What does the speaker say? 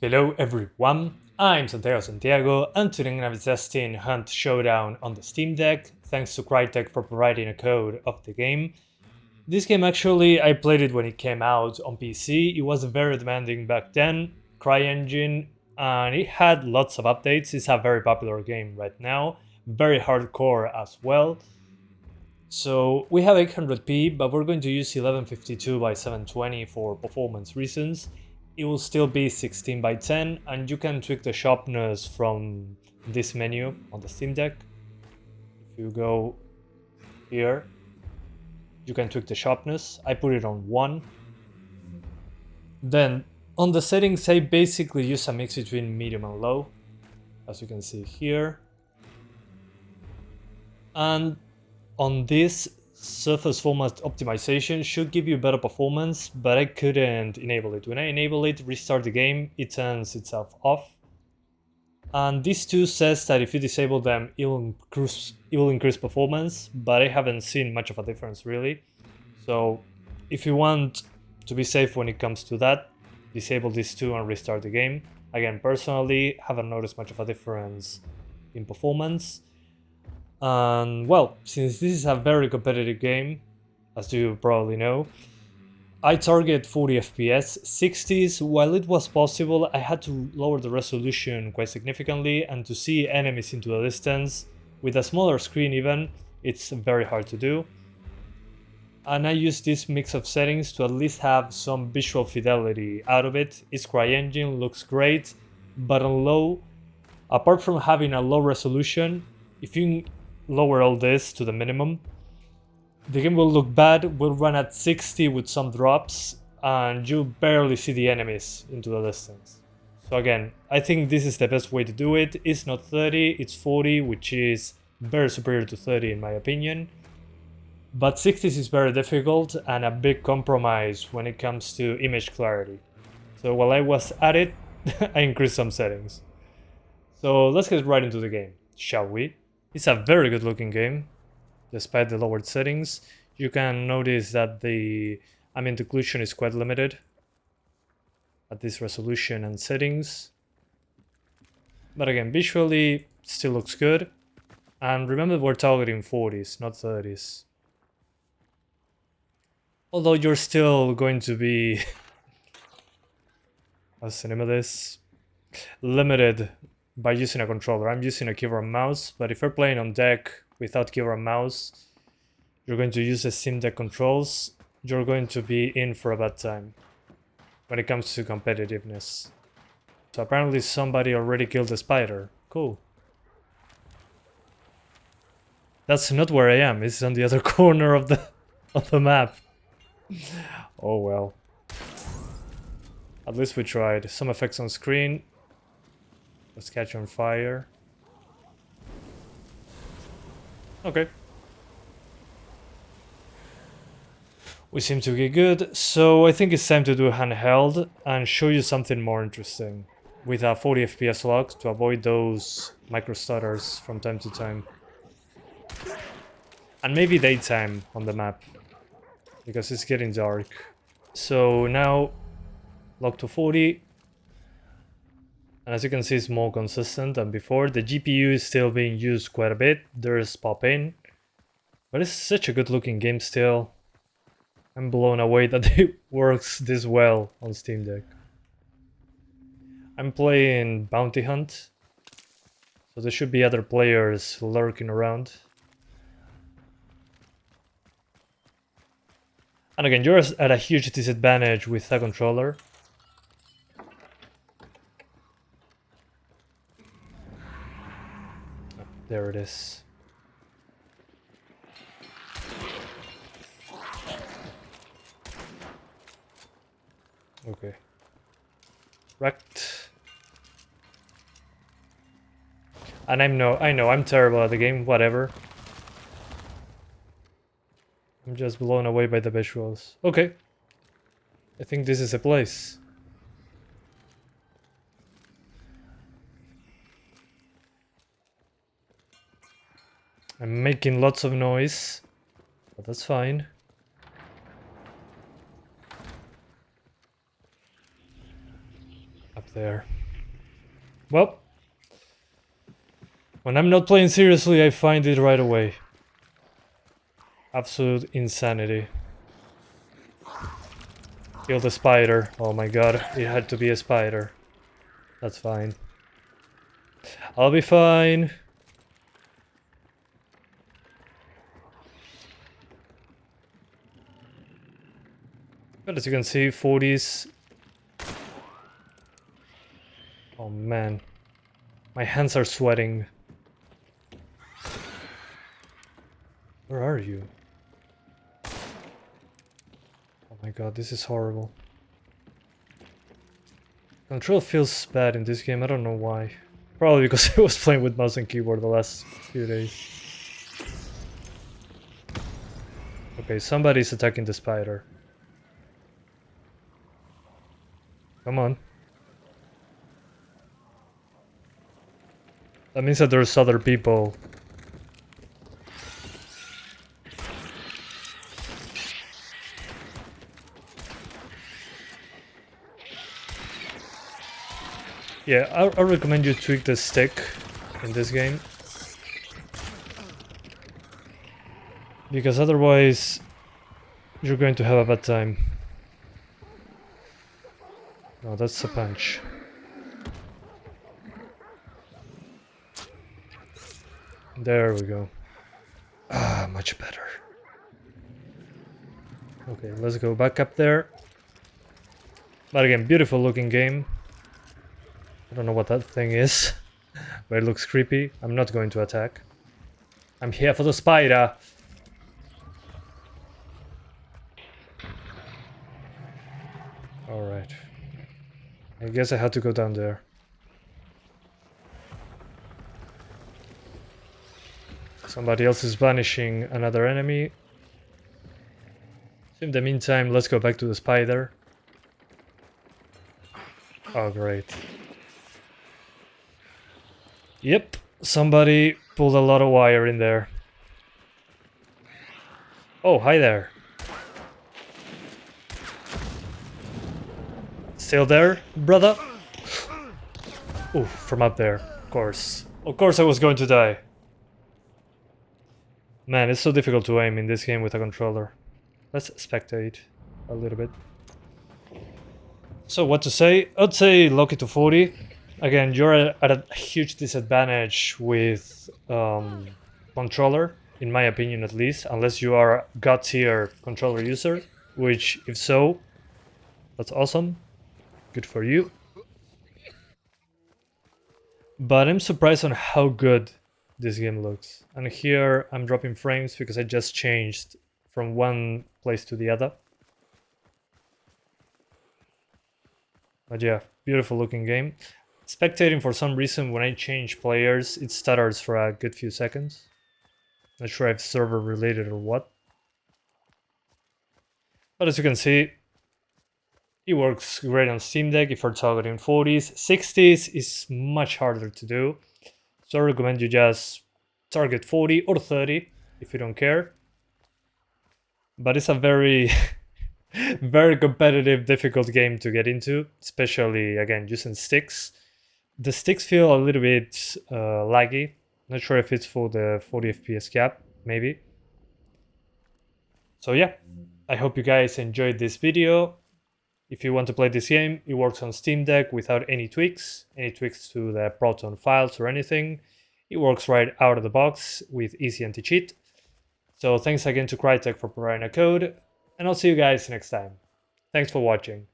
Hello everyone, I'm Santiago and today I'm going to be testing Hunt Showdown on the Steam Deck, thanks to Crytek for providing a code of the game. This game actually, I played it when it came out on PC, it was very demanding back then, CryEngine, and it had lots of updates. It's a very popular game right now, very hardcore as well. So we have 800p, but we're going to use 1152 by 720 for performance reasons. It will still be 16 by 10, and you can tweak the sharpness from this menu on the Steam Deck. If you go here, you can tweak the sharpness. I put it on 1. Then on the settings, I basically use a mix between medium and low, as you can see here. And on this, surface format optimization should give you better performance, but I couldn't enable it. When I enable it, restart the game, it turns itself off. And this too says that if you disable them, it will increase performance, but I haven't seen much of a difference really. So if you want to be safe when it comes to that, disable these two and restart the game. Again, personally, haven't noticed much of a difference in performance. And well, since this is a very competitive game, as you probably know, I target 40 FPS, 60s. While it was possible, I had to lower the resolution quite significantly, and to see enemies into the distance, with a smaller screen even, it's very hard to do. And I use this mix of settings to at least have some visual fidelity out of it. Its CryEngine looks great, but on low, apart from having a low resolution, if you lower all this to the minimum, the game will look bad, will run at 60 with some drops, and you barely see the enemies into the distance. So again, I think this is the best way to do it. It's not 30, it's 40, which is very superior to 30 in my opinion. But 60s is very difficult and a big compromise when it comes to image clarity. So while I was at it, I increased some settings. So let's get right into the game, shall we? It's a very good looking game, despite the lowered settings. You can notice that the ambient occlusion is quite limited at this resolution and settings. But again, visually, it still looks good. And remember, we're targeting 40s, not 30s. Although you're still going to be, what's the name of this? Limited by using a controller. I'm using a keyboard and mouse, but if you're playing on deck without keyboard and mouse, you're going to use the Steam Deck controls, you're going to be in for a bad time when it comes to competitiveness. So apparently somebody already killed the spider. Cool. That's not where I am, it's on the other corner of the map. Oh well. At least we tried. Some effects on screen. Let's catch on fire. Okay. We seem to get good, so I think it's time to do handheld and show you something more interesting with a 40 FPS lock to avoid those micro stutters from time to time. And maybe daytime on the map, because it's getting dark. So now, lock to 40. And as you can see, it's more consistent than before. The GPU is still being used quite a bit. There's pop-in. But it's such a good looking game still. I'm blown away that it works this well on Steam Deck. I'm playing Bounty Hunt, so there should be other players lurking around. And again, you're at a huge disadvantage with a controller. There it is. Okay. Wrecked. And I know, I'm terrible at the game, whatever. I'm just blown away by the visuals. Okay. I think this is a place. I'm making lots of noise, but that's fine. there. Well, when I'm not playing seriously, I find it right away. Absolute insanity. Kill the spider. Oh my god, it had to be a spider. That's fine. I'll be fine. But as you can see, 40s. Oh man. My hands are sweating. Where are you? Oh my god, this is horrible. Control feels bad in this game, I don't know why. Probably because I was playing with mouse and keyboard the last few days. Okay, somebody's attacking the spider. Come on. That means that there's other people. Yeah, I recommend you tweak the stick in this game. Because otherwise, you're going to have a bad time. No, that's a punch. There we go. Ah, much better. Okay, let's go back up there. But again, beautiful looking game. I don't know what that thing is, but it looks creepy. I'm not going to attack. I'm here for the spider. Alright. I guess I had to go down there. Somebody else is banishing another enemy. In the meantime, let's go back to the spider. Oh, great. Yep, somebody pulled a lot of wire in there. Oh, hi there. Still there, brother? Ooh, from up there, of course. Of course I was going to die. Man, it's so difficult to aim in this game with a controller. Let's spectate a little bit. So what to say? I'd say lock it to 40. Again, you're at a huge disadvantage with controller, in my opinion at least, unless you are a god tier controller user, which if so, that's awesome. Good for you. But I'm surprised on how good this game looks. And here I'm dropping frames because I just changed from one place to the other. But yeah, beautiful looking game. Spectating, for some reason, when I change players, it stutters for a good few seconds. Not sure if server related or what. But as you can see, it works great on Steam Deck if you're targeting 40s. 60s is much harder to do. So I recommend you just target 40 or 30 if you don't care. But it's a very, very competitive, difficult game to get into, especially, again, using sticks. The sticks feel a little bit laggy. Not sure if it's for the 40 FPS cap, maybe. So yeah, I hope you guys enjoyed this video. If you want to play this game, it works on Steam Deck without any tweaks to the Proton files or anything. It works right out of the box with easy anti-cheat. So thanks again to Crytek for providing a code, and I'll see you guys next time. Thanks for watching.